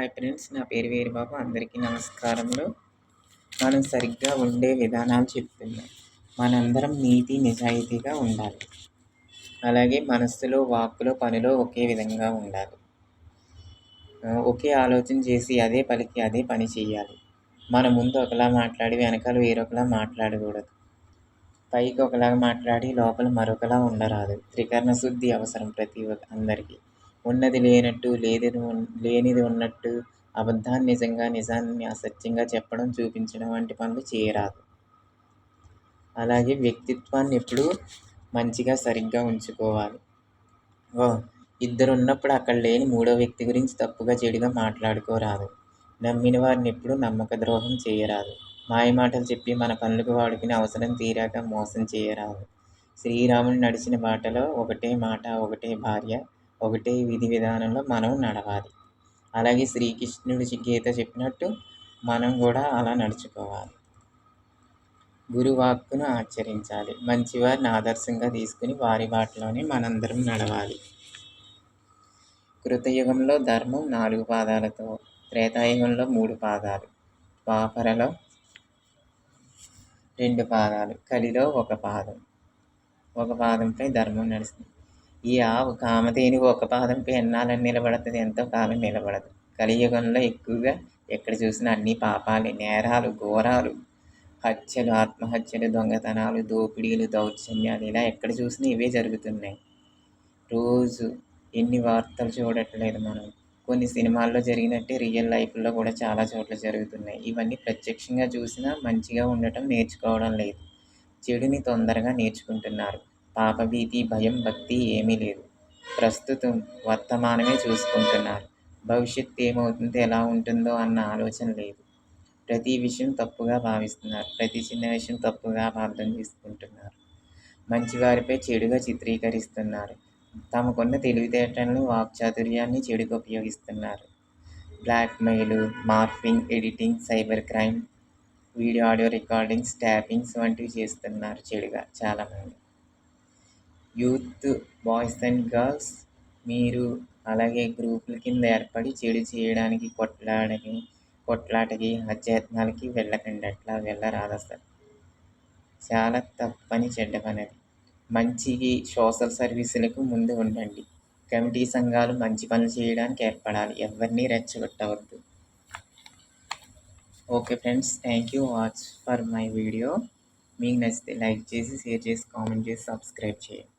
Hi friends, నా పేరు వీరబాబు. అందరికీ నమస్కారములు. మనం సరిగ్గా ఉండే విధానాలు చెప్తున్నాం. మనందరం నీతి నిజాయితీగా ఉండాలి. అలాగే మనస్సులో, వాక్కులో, పనిలో ఒకే విధంగా ఉండాలి. ఒకే ఆలోచన చేసి అదే పలికి అదే పని చేయాలి. మన ముందు ఒకలా మాట్లాడి వెనకాల వేరొకలా మాట్లాడకూడదు. పైకి ఒకలాగా మాట్లాడి లోపల మరొకలా ఉండరాదు. త్రికరణ శుద్ధి అవసరం అందరికీ. ఉన్నది లేనట్టు, లేనిది ఉన్నట్టు, అబద్ధాన్ని నిజంగా, నిజాన్ని అసత్యంగా చెప్పడం, చూపించడం వంటి పనులు చేయరాదు. అలాగే వ్యక్తిత్వాన్ని ఎప్పుడూ మంచిగా సరిగ్గా ఉంచుకోవాలి. ఇద్దరున్నప్పుడు అక్కడ లేని మూడో వ్యక్తి గురించి తప్పుగా చెడుగా మాట్లాడుకోరాదు. నమ్మిన వారిని ఎప్పుడూ నమ్మక ద్రోహం చేయరాదు. మాయమాటలు చెప్పి మన పనులకు వాడుకుని అవసరం తీరాక మోసం చేయరాదు. శ్రీరాముడు నడిచిన బాటలో ఒకటే మాట, ఒకటే భార్య, ఒకటే విధి విధానంలో మనం నడవాలి. అలాగే శ్రీకృష్ణుడి గీత చెప్పినట్టు మనం కూడా అలా నడుచుకోవాలి. గురువాక్కును ఆచరించాలి. మంచివారిని ఆదర్శంగా తీసుకుని వారి బాటలోనే మనందరం నడవాలి. కృతయుగంలో ధర్మం 4 పాదాలతో, త్రేతాయుగంలో 3 పాదాలు, ద్వాపరలో 2 పాదాలు, కలిలో 1 పాదం. 1 పాదంపై ధర్మం నడుస్తుంది. ఈ ఆవు కామధేను 1 పాదంపై ఎన్నాళ్ళని నిలబడుతుంది? ఎంతో కాలం నిలబడదు. కలియుగంలో ఎక్కువగా ఎక్కడ చూసినా అన్ని పాపాలే, నేరాలు, ఘోరాలు, హత్యలు, ఆత్మహత్యలు, దొంగతనాలు, దోపిడీలు, దౌర్జన్యాలు, ఇలా ఎక్కడ చూసినా ఇవే జరుగుతున్నాయి. రోజు ఎన్ని వార్తలు చూడట్లేదు మనం. కొన్ని సినిమాల్లో జరిగినట్టే రియల్ లైఫ్లో కూడా చాలా చోట్ల జరుగుతున్నాయి. ఇవన్నీ ప్రత్యక్షంగా చూసినా మంచిగా ఉండటం నేర్చుకోవడం లేదు. చెడుని తొందరగా నేర్చుకుంటున్నారు. పాపభీతి, భయం, భక్తి ఏమీ లేదు. ప్రస్తుతం వర్తమానమే చూసుకుంటున్నారు. భవిష్యత్తు ఏమవుతుందో, ఎలా ఉంటుందో అన్న ఆలోచన లేదు. ప్రతి విషయం తప్పుగా భావిస్తున్నారు. ప్రతి చిన్న విషయం తప్పుగా అర్థం చేసుకుంటున్నారు. మంచివారిపై చెడుగా చిత్రీకరిస్తున్నారు. తమకున్న తెలివితేటలను, వాక్చాతుర్యాన్ని చెడుగా ఉపయోగిస్తున్నారు. Blackmail, morphing, editing, cyber crime, video audio recordings, tappings వంటివి చేస్తున్నారు చెడుగా చాలామంది. యూత్, బాయ్స్ అండ్ గర్ల్స్, మీరు అలాగే గ్రూపుల కింద ఏర్పడి చెడు చేయడానికి, కొట్లాటకి, హత్యాయత్నాలకి వెళ్ళకండి. అట్లా వెళ్ళరాదు అసలు. చాలా తప్పని, చెడ్డ పని అది. మంచికి, సోషల్ సర్వీసులకు ముందు ఉండండి. కమిటీ సంఘాలు మంచి పనులు చేయడానికి ఏర్పడాలి. ఎవరిని రెచ్చగొట్టవద్దు. Okay friends, thank you watch for my video. మీకు నచ్చితే లైక్ చేసి, షేర్ చేసి, కామెంట్ చేసి, సబ్స్క్రైబ్ చేయండి.